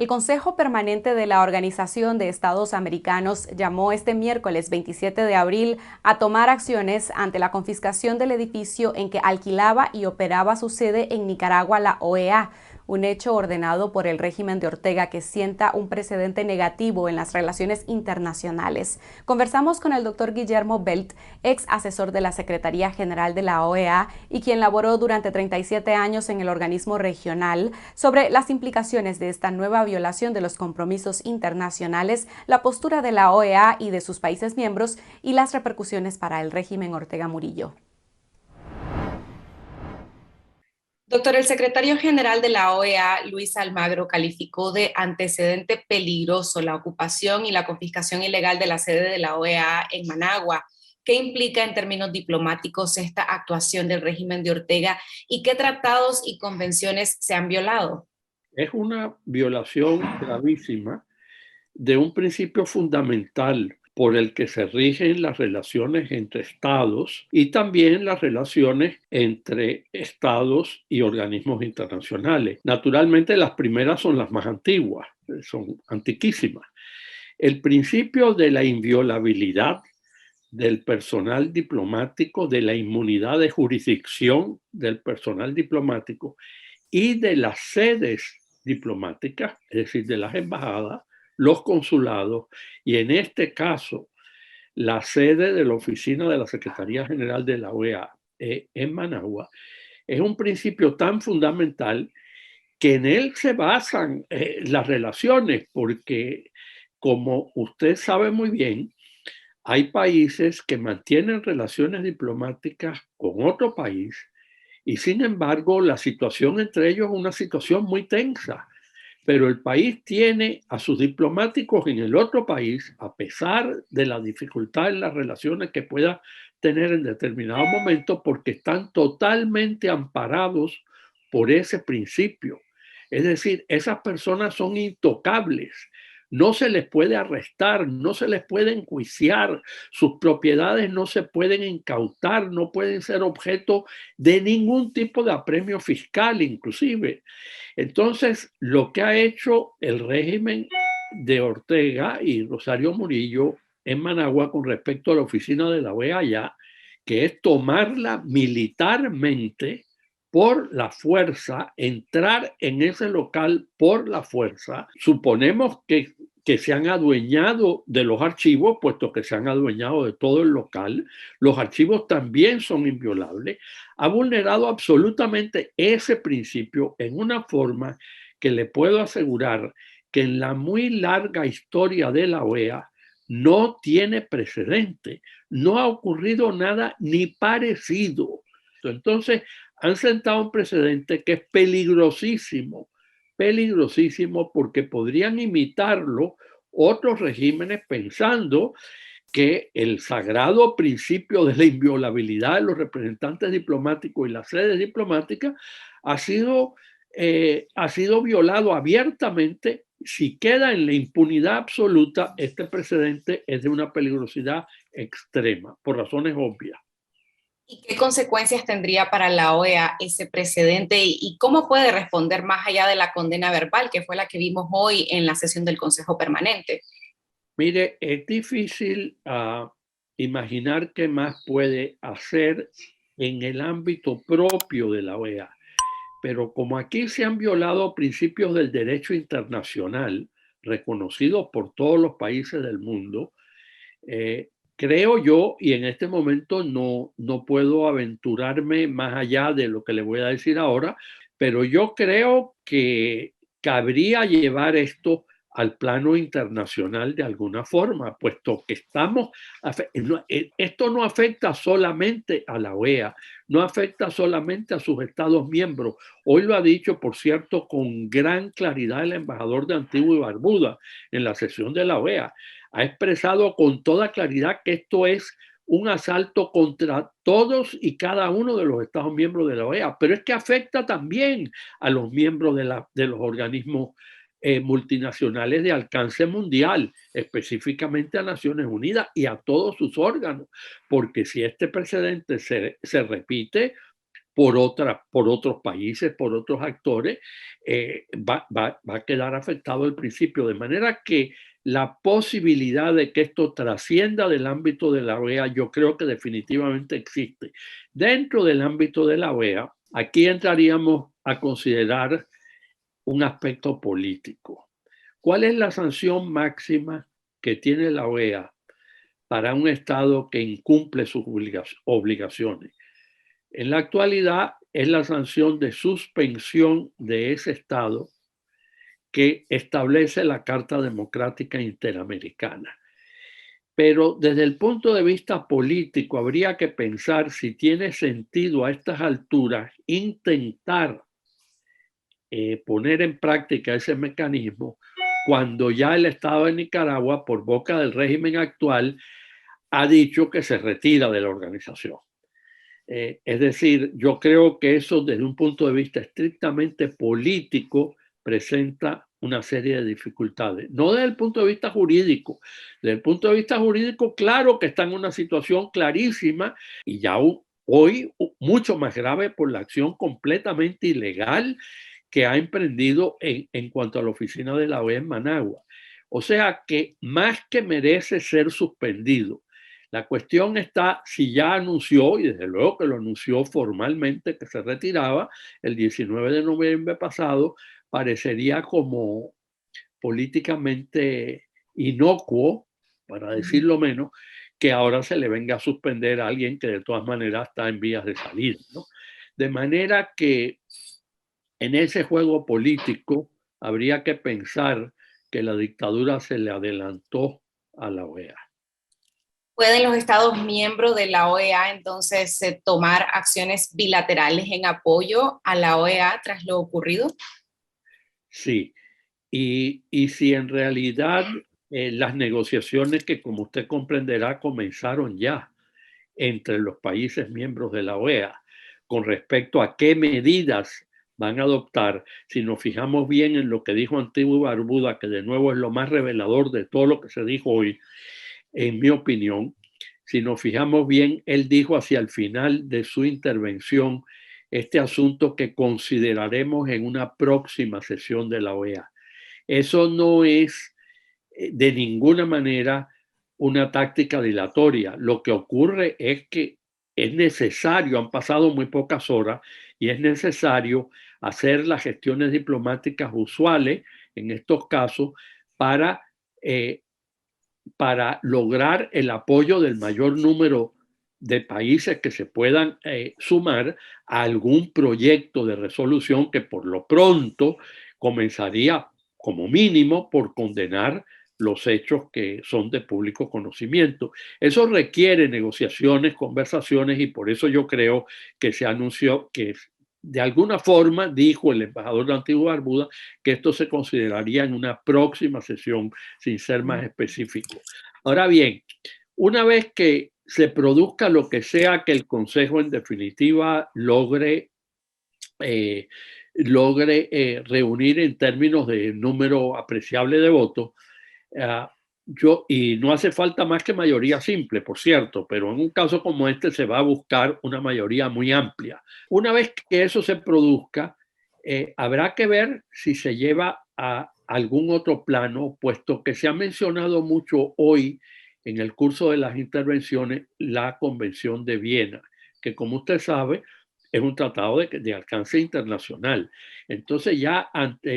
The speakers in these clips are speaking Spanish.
El Consejo Permanente de la Organización de Estados Americanos llamó este miércoles 27 de abril a tomar acciones ante la confiscación del edificio en que alquilaba y operaba su sede en Nicaragua la OEA, un hecho ordenado por el régimen de Ortega que sienta un precedente negativo en las relaciones internacionales. Conversamos con el doctor Guillermo Belt, ex asesor de la Secretaría General de la OEA y quien laboró durante 37 años en el organismo regional, sobre las implicaciones de esta nueva violación de los compromisos internacionales, la postura de la OEA y de sus países miembros y las repercusiones para el régimen Ortega Murillo. Doctor, el secretario general de la OEA, Luis Almagro, calificó de antecedente peligroso la ocupación y la confiscación ilegal de la sede de la OEA en Managua. ¿Qué implica en términos diplomáticos esta actuación del régimen de Ortega y qué tratados y convenciones se han violado? Es una violación gravísima de un principio fundamental por el que se rigen las relaciones entre estados y también las relaciones entre estados y organismos internacionales. Naturalmente, las primeras son las más antiguas, son antiquísimas. El principio de la inviolabilidad del personal diplomático, de la inmunidad de jurisdicción del personal diplomático y de las sedes diplomáticas, es decir, de las embajadas, los consulados y en este caso la sede de la oficina de la Secretaría General de la OEA en Managua, es un principio tan fundamental que en él se basan las relaciones, porque como usted sabe muy bien, hay países que mantienen relaciones diplomáticas con otro país y sin embargo la situación entre ellos es una situación muy tensa. Pero el país tiene a sus diplomáticos en el otro país, a pesar de la dificultad en las relaciones que pueda tener en determinado momento, porque están totalmente amparados por ese principio. Es decir, esas personas son intocables. No se les puede arrestar, no se les puede enjuiciar, sus propiedades no se pueden incautar, no pueden ser objeto de ningún tipo de apremio fiscal, inclusive. Entonces, lo que ha hecho el régimen de Ortega y Rosario Murillo en Managua con respecto a la oficina de la OEA allá, que es tomarla militarmente por la fuerza, entrar en ese local por la fuerza. Suponemos que se han adueñado de los archivos, puesto que se han adueñado de todo el local. Los archivos también son inviolables. Ha vulnerado absolutamente ese principio en una forma que le puedo asegurar que en la muy larga historia de la OEA no tiene precedente. No ha ocurrido nada ni parecido. Entonces, han sentado un precedente que es peligrosísimo, peligrosísimo porque podrían imitarlo otros regímenes pensando que el sagrado principio de la inviolabilidad de los representantes diplomáticos y las sedes diplomáticas ha sido violado abiertamente. Si queda en la impunidad absoluta, este precedente es de una peligrosidad extrema, por razones obvias. ¿Y qué consecuencias tendría para la OEA ese precedente y cómo puede responder más allá de la condena verbal, que fue la que vimos hoy en la sesión del Consejo Permanente? Mire, es difícil imaginar qué más puede hacer en el ámbito propio de la OEA, pero como aquí se han violado principios del derecho internacional reconocidos por todos los países del mundo, creo yo, y en este momento no puedo aventurarme más allá de lo que le voy a decir ahora, pero yo creo que cabría llevar esto al plano internacional de alguna forma, puesto que esto no afecta solamente a la OEA, no afecta solamente a sus Estados miembros. Hoy lo ha dicho, por cierto, con gran claridad el embajador de Antigua y Barbuda en la sesión de la OEA. Ha expresado con toda claridad que esto es un asalto contra todos y cada uno de los Estados miembros de la OEA, pero es que afecta también a los miembros de los organismos multinacionales de alcance mundial, específicamente a Naciones Unidas y a todos sus órganos, porque si este precedente se repite, por otros países, por otros actores, va a quedar afectado el principio. De manera que la posibilidad de que esto trascienda del ámbito de la OEA, yo creo que definitivamente existe. Dentro del ámbito de la OEA, aquí entraríamos a considerar un aspecto político. ¿Cuál es la sanción máxima que tiene la OEA para un Estado que incumple sus obligaciones? En la actualidad es la sanción de suspensión de ese Estado que establece la Carta Democrática Interamericana. Pero desde el punto de vista político habría que pensar si tiene sentido a estas alturas intentar poner en práctica ese mecanismo cuando ya el Estado de Nicaragua, por boca del régimen actual, ha dicho que se retira de la organización. Es decir, yo creo que eso desde un punto de vista estrictamente político presenta una serie de dificultades. No desde el punto de vista jurídico. Desde el punto de vista jurídico, claro que está en una situación clarísima y ya hoy mucho más grave por la acción completamente ilegal que ha emprendido en cuanto a la oficina de la OEA en Managua. O sea que más que merece ser suspendido, la cuestión está si ya anunció, y desde luego que lo anunció formalmente, que se retiraba el 19 de noviembre pasado, parecería como políticamente inocuo, para decirlo menos, que ahora se le venga a suspender a alguien que de todas maneras está en vías de salida, ¿no? De manera que en ese juego político habría que pensar que la dictadura se le adelantó a la OEA. ¿Pueden los Estados miembros de la OEA entonces tomar acciones bilaterales en apoyo a la OEA tras lo ocurrido? Sí, y si en realidad las negociaciones que, como usted comprenderá, comenzaron ya entre los países miembros de la OEA con respecto a qué medidas van a adoptar, si nos fijamos bien en lo que dijo Antigua y Barbuda, que de nuevo es lo más revelador de todo lo que se dijo hoy, en mi opinión, si nos fijamos bien, él dijo hacia el final de su intervención este asunto que consideraremos en una próxima sesión de la OEA. Eso no es de ninguna manera una táctica dilatoria. Lo que ocurre es que es necesario, han pasado muy pocas horas, y es necesario hacer las gestiones diplomáticas usuales en estos casos para lograr el apoyo del mayor número de países que se puedan sumar a algún proyecto de resolución que por lo pronto comenzaría como mínimo por condenar los hechos que son de público conocimiento. Eso requiere negociaciones, conversaciones, y por eso yo creo que se anunció que de alguna forma, dijo el embajador de Antigua y Barbuda, que esto se consideraría en una próxima sesión, sin ser más específico. Ahora bien, una vez que se produzca lo que sea que el Consejo en definitiva logre reunir en términos de número apreciable de votos, y no hace falta más que mayoría simple, por cierto, pero en un caso como este se va a buscar una mayoría muy amplia. Una vez que eso se produzca, habrá que ver si se lleva a algún otro plano, puesto que se ha mencionado mucho hoy en el curso de las intervenciones la Convención de Viena, que como usted sabe es un tratado de alcance internacional. Entonces ya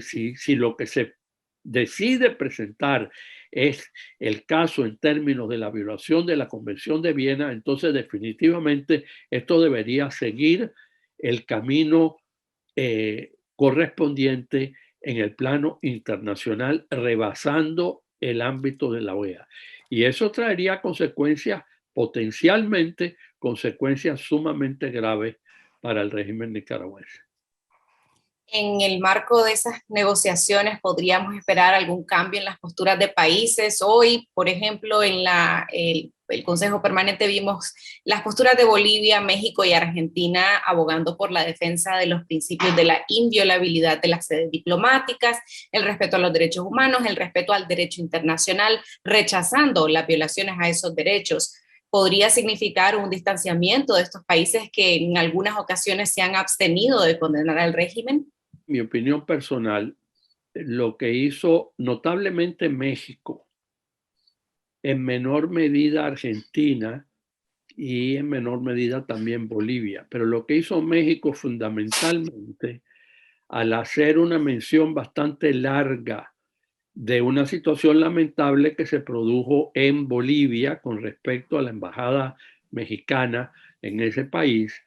si lo que se decide presentar es el caso en términos de la violación de la Convención de Viena, entonces definitivamente esto debería seguir el camino correspondiente en el plano internacional, rebasando el ámbito de la OEA. Y eso traería consecuencias, potencialmente consecuencias sumamente graves para el régimen nicaragüense. En el marco de esas negociaciones, ¿podríamos esperar algún cambio en las posturas de países? Hoy, por ejemplo, en el Consejo Permanente vimos las posturas de Bolivia, México y Argentina abogando por la defensa de los principios de la inviolabilidad de las sedes diplomáticas, el respeto a los derechos humanos, el respeto al derecho internacional, rechazando las violaciones a esos derechos. podría significar un distanciamiento de estos países que en algunas ocasiones se han abstenido de condenar al régimen? Mi opinión personal, lo que hizo notablemente México, en menor medida Argentina y en menor medida también Bolivia, pero lo que hizo México fundamentalmente al hacer una mención bastante larga de una situación lamentable que se produjo en Bolivia con respecto a la embajada mexicana en ese país,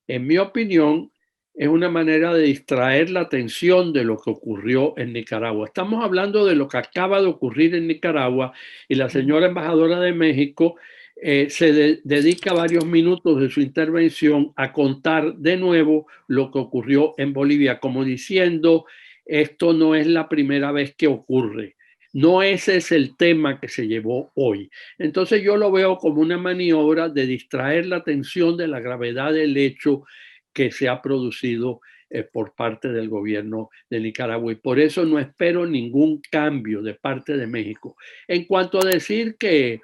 en mi opinión, es una manera de distraer la atención de lo que ocurrió en Nicaragua. Estamos hablando de lo que acaba de ocurrir en Nicaragua y la señora embajadora de México dedica varios minutos de su intervención a contar de nuevo lo que ocurrió en Bolivia, como diciendo, esto no es la primera vez que ocurre. No ese es el tema que se llevó hoy. Entonces yo lo veo como una maniobra de distraer la atención de la gravedad del hecho que se ha producido por parte del gobierno de Nicaragua. Y por eso no espero ningún cambio de parte de México. En cuanto a decir que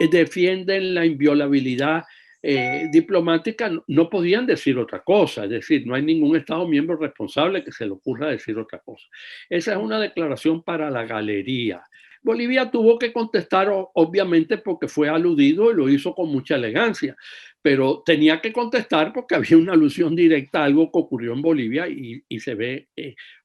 defienden la inviolabilidad diplomática, no podían decir otra cosa. Es decir, no hay ningún Estado miembro responsable que se le ocurra decir otra cosa. Esa es una declaración para la galería. Bolivia tuvo que contestar, obviamente, porque fue aludido y lo hizo con mucha elegancia, pero tenía que contestar porque había una alusión directa a algo que ocurrió en Bolivia y se ve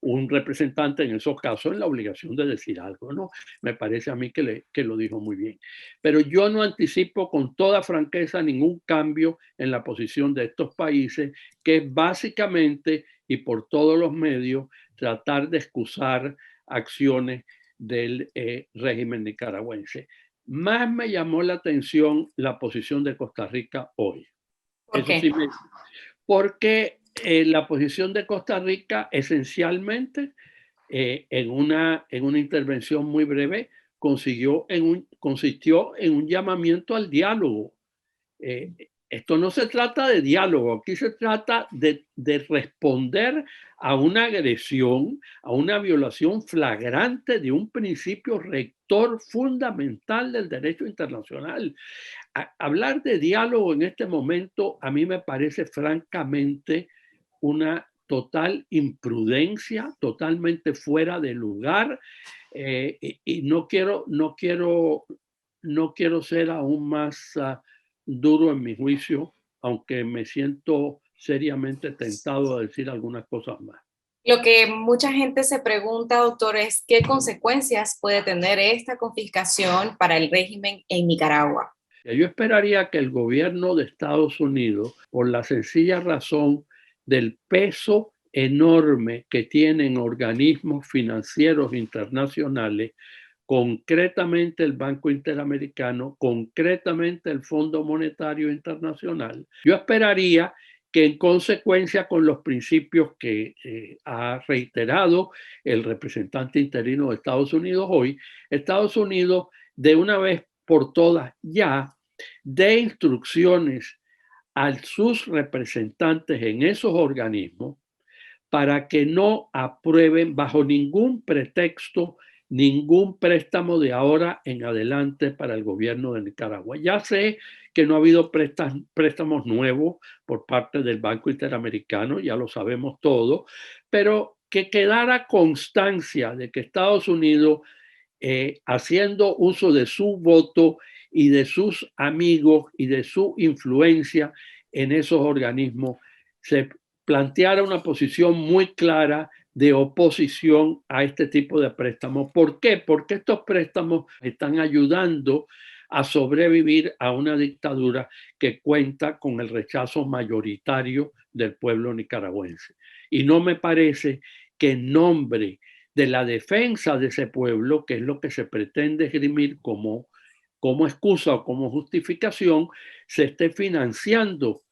un representante en esos casos en la obligación de decir algo, ¿no? Me parece a mí que lo dijo muy bien. Pero yo no anticipo con toda franqueza ningún cambio en la posición de estos países, que es básicamente y por todos los medios tratar de excusar acciones del régimen nicaragüense. Más me llamó la atención la posición de Costa Rica hoy. ¿Por qué? Sí porque la posición de Costa Rica esencialmente en una intervención muy breve consistió en un llamamiento al diálogo. Esto no se trata de diálogo, aquí se trata de responder a una agresión, a una violación flagrante de un principio rector fundamental del derecho internacional. Hablar de diálogo en este momento a mí me parece francamente una total imprudencia, totalmente fuera de lugar, y no quiero ser aún más duro en mi juicio, aunque me siento seriamente tentado a decir algunas cosas más. Lo que mucha gente se pregunta, doctor, es qué consecuencias puede tener esta confiscación para el régimen en Nicaragua. Yo esperaría que el gobierno de Estados Unidos, por la sencilla razón del peso enorme que tienen organismos financieros internacionales, concretamente el Banco Interamericano, concretamente el Fondo Monetario Internacional, yo esperaría que en consecuencia con los principios que ha reiterado el representante interino de Estados Unidos hoy, Estados Unidos de una vez por todas ya dé instrucciones a sus representantes en esos organismos para que no aprueben bajo ningún pretexto ningún préstamo de ahora en adelante para el gobierno de Nicaragua. Ya sé que no ha habido préstamos nuevos por parte del Banco Interamericano, ya lo sabemos todo, pero que quedara constancia de que Estados Unidos, haciendo uso de su voto y de sus amigos y de su influencia en esos organismos, se planteara una posición muy clara de oposición a este tipo de préstamos. ¿Por qué? Porque estos préstamos están ayudando a sobrevivir a una dictadura que cuenta con el rechazo mayoritario del pueblo nicaragüense. Y no me parece que en nombre de la defensa de ese pueblo, que es lo que se pretende esgrimir como excusa o como justificación, se esté financiando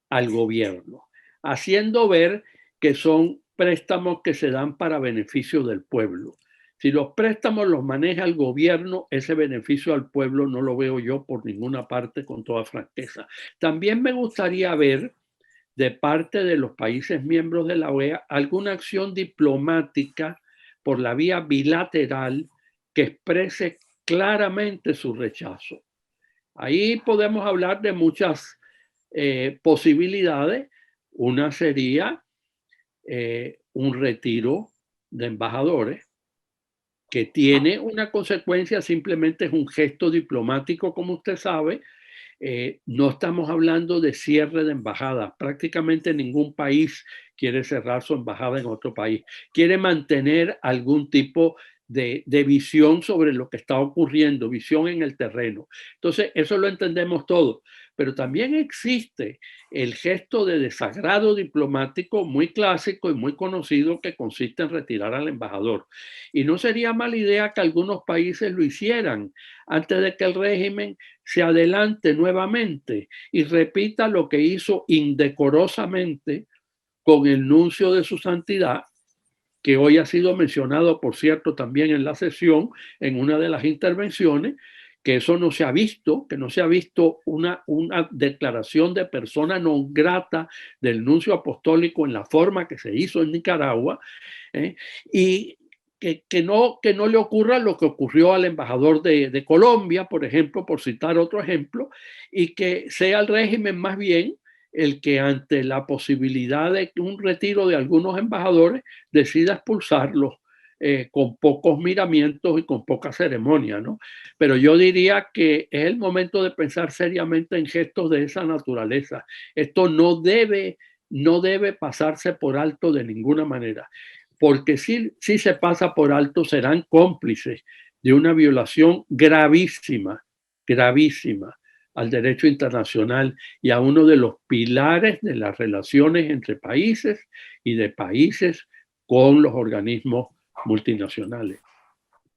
al gobierno, haciendo ver que son préstamos que se dan para beneficio del pueblo. Si los préstamos los maneja el gobierno, ese beneficio al pueblo no lo veo yo por ninguna parte, con toda franqueza. También me gustaría ver de parte de los países miembros de la OEA alguna acción diplomática por la vía bilateral que exprese claramente su rechazo. Ahí podemos hablar de muchas posibilidades. Una sería un retiro de embajadores, que tiene una consecuencia, simplemente es un gesto diplomático, como usted sabe. No estamos hablando de cierre de embajadas. Prácticamente ningún país quiere cerrar su embajada en otro país. Quiere mantener algún tipo de visión sobre lo que está ocurriendo, visión en el terreno. Entonces, eso lo entendemos todos. Pero también existe el gesto de desagrado diplomático muy clásico y muy conocido, que consiste en retirar al embajador. Y no sería mala idea que algunos países lo hicieran antes de que el régimen se adelante nuevamente y repita lo que hizo indecorosamente con el nuncio de su santidad, que hoy ha sido mencionado, por cierto, también en la sesión, en una de las intervenciones, que eso no se ha visto, que no se ha visto una declaración de persona non grata del nuncio apostólico en la forma que se hizo en Nicaragua, y que no le ocurra lo que ocurrió al embajador de Colombia, por ejemplo, por citar otro ejemplo, y que sea el régimen más bien el que, ante la posibilidad de un retiro de algunos embajadores, decida expulsarlos con pocos miramientos y con poca ceremonia, ¿no? Pero yo diría que es el momento de pensar seriamente en gestos de esa naturaleza. Esto no debe pasarse por alto de ninguna manera, porque si se pasa por alto, serán cómplices de una violación gravísima, gravísima al derecho internacional y a uno de los pilares de las relaciones entre países y de países con los organismos multinacionales.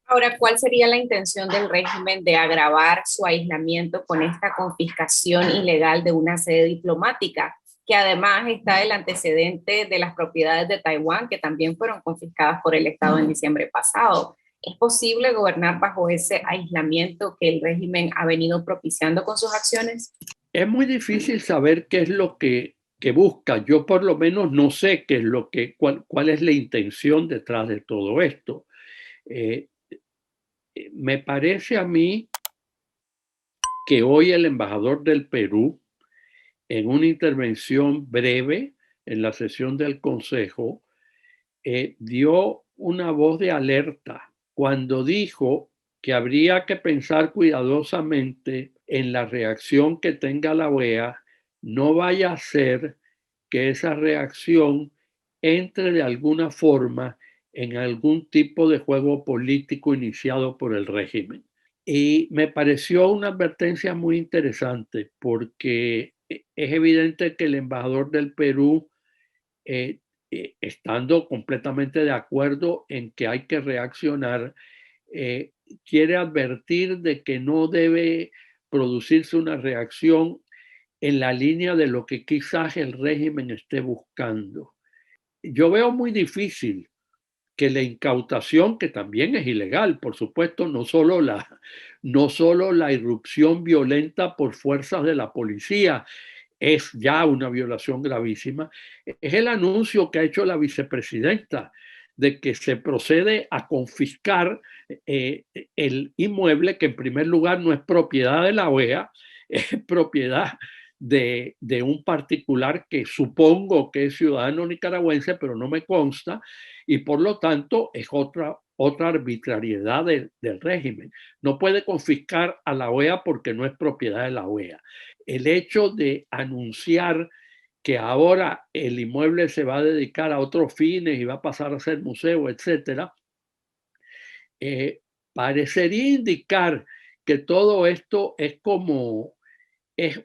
Ahora, ¿cuál sería la intención del régimen de agravar su aislamiento con esta confiscación ilegal de una sede diplomática? Que además está el antecedente de las propiedades de Taiwán, que también fueron confiscadas por el Estado en diciembre pasado. ¿Es posible gobernar bajo ese aislamiento que el régimen ha venido propiciando con sus acciones? Es muy difícil saber qué es lo que busca. Yo por lo menos no sé qué es cuál es la intención detrás de todo esto. Me parece a mí que hoy el embajador del Perú, en una intervención breve en la sesión del Consejo, dio una voz de alerta cuando dijo que habría que pensar cuidadosamente en la reacción que tenga la OEA. No vaya a ser que esa reacción entre de alguna forma en algún tipo de juego político iniciado por el régimen. Y me pareció una advertencia muy interesante, porque es evidente que el embajador del Perú, eh, estando completamente de acuerdo en que hay que reaccionar, eh, quiere advertir de que no debe producirse una reacción en la línea de lo que quizás el régimen esté buscando. Yo veo muy difícil que la incautación, que también es ilegal, por supuesto, no solo la irrupción violenta por fuerzas de la policía es ya una violación gravísima, es el anuncio que ha hecho la vicepresidenta de que se procede a confiscar el inmueble, que en primer lugar no es propiedad de la OEA, es propiedad de un particular que supongo que es ciudadano nicaragüense, pero no me consta, y por lo tanto es otra arbitrariedad del régimen. No puede confiscar a la OEA porque no es propiedad de la OEA. El hecho de anunciar que ahora el inmueble se va a dedicar a otros fines y va a pasar a ser museo, etcétera, parecería indicar que todo esto es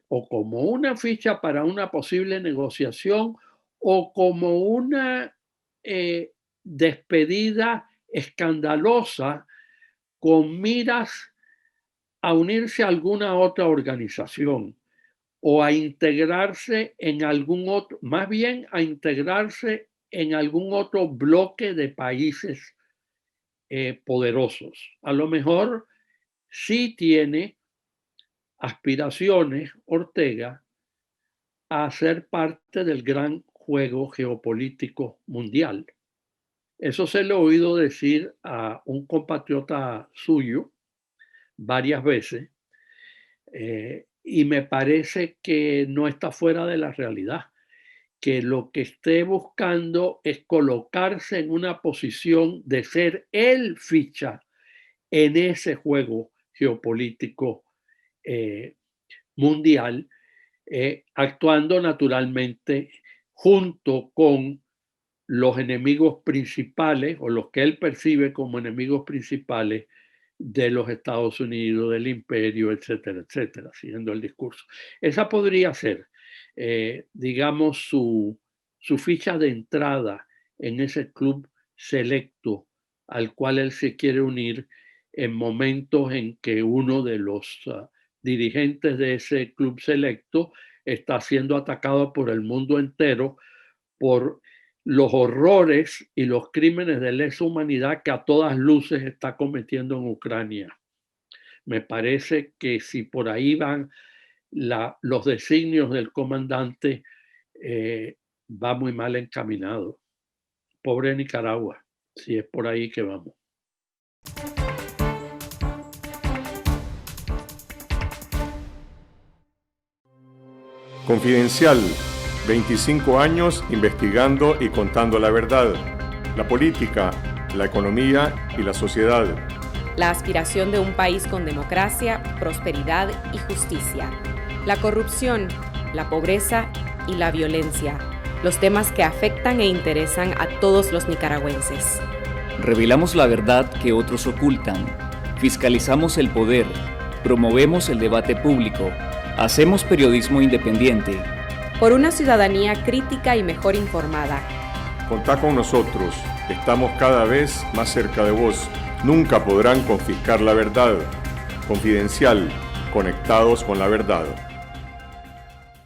o como una ficha para una posible negociación, o como una despedida escandalosa con miras a unirse a alguna otra organización o a integrarse en algún otro, más bien a integrarse en algún otro bloque de países poderosos. A lo mejor sí tiene aspiraciones Ortega a ser parte del gran juego geopolítico mundial. Eso se lo he oído decir a un compatriota suyo varias veces, Y me parece que no está fuera de la realidad, que lo que esté buscando es colocarse en una posición de ser el ficha en ese juego geopolítico mundial, actuando naturalmente junto con los enemigos principales o los que él percibe como enemigos principales de los Estados Unidos, del imperio, etcétera, etcétera, siguiendo el discurso. Esa podría ser, digamos, su ficha de entrada en ese club selecto al cual él se quiere unir en momentos en que uno de los dirigentes de ese club selecto está siendo atacado por el mundo entero por los horrores y los crímenes de lesa humanidad que a todas luces está cometiendo en Ucrania. Me parece que si por ahí van los designios del comandante, va muy mal encaminado. Pobre Nicaragua, si es por ahí que vamos. Confidencial, 25 años investigando y contando la verdad, la política, la economía y la sociedad. La aspiración de un país con democracia, prosperidad y justicia. La corrupción, la pobreza y la violencia. Los temas que afectan e interesan a todos los nicaragüenses. Revelamos la verdad que otros ocultan. Fiscalizamos el poder. Promovemos el debate público. Hacemos periodismo independiente. Por una ciudadanía crítica y mejor informada. Contá con nosotros. Estamos cada vez más cerca de vos. Nunca podrán confiscar la verdad. Confidencial. Conectados con la verdad.